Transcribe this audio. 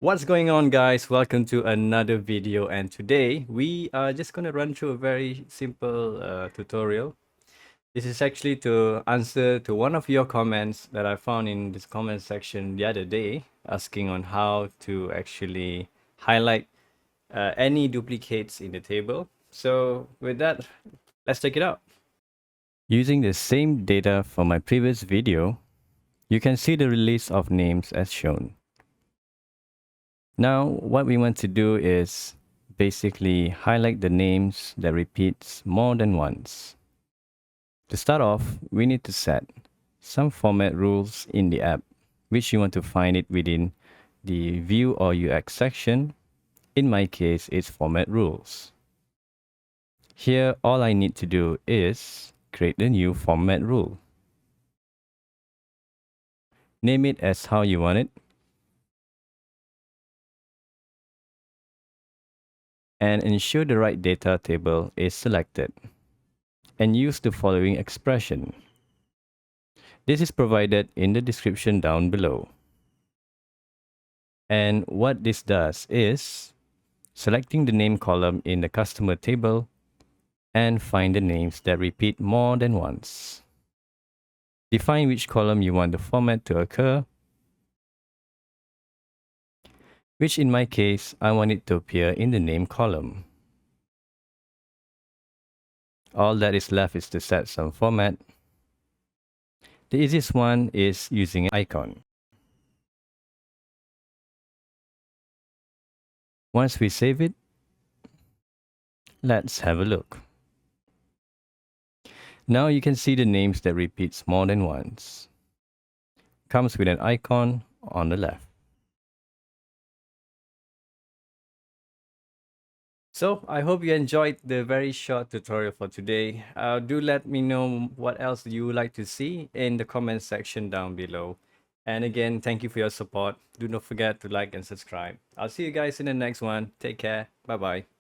What's going on, guys? Welcome to another video, and today we are just going to run through a very simple tutorial. This is actually to answer to one of your comments that I found in this comment section the other day, asking on how to actually highlight any duplicates in the table. So with that, let's check it out. Using the same data from my previous video, you can see the release of names as shown. Now, what we want to do is basically highlight the names that repeats more than once. To start off, we need to set some format rules in the app, which you want to find it within the View or UX section. In my case, it's format rules. Here, all I need to do is create a new format rule. Name it as how you want it, and ensure the right data table is selected, and use the following expression. This is provided in the description down below. And what this does is selecting the name column in the customer table and find the names that repeat more than once. Define which column you want the format to occur, which in my case, I want it to appear in the name column. All that is left is to set some format. The easiest one is using an icon. Once we save it, let's have a look. Now you can see the names that repeats more than once. Comes with an icon on the left. So I hope you enjoyed the very short tutorial for today. Do let me know what else you would like to see in the comment section down below. And again, thank you for your support. Do not forget to like and subscribe. I'll see you guys in the next one. Take care. Bye bye.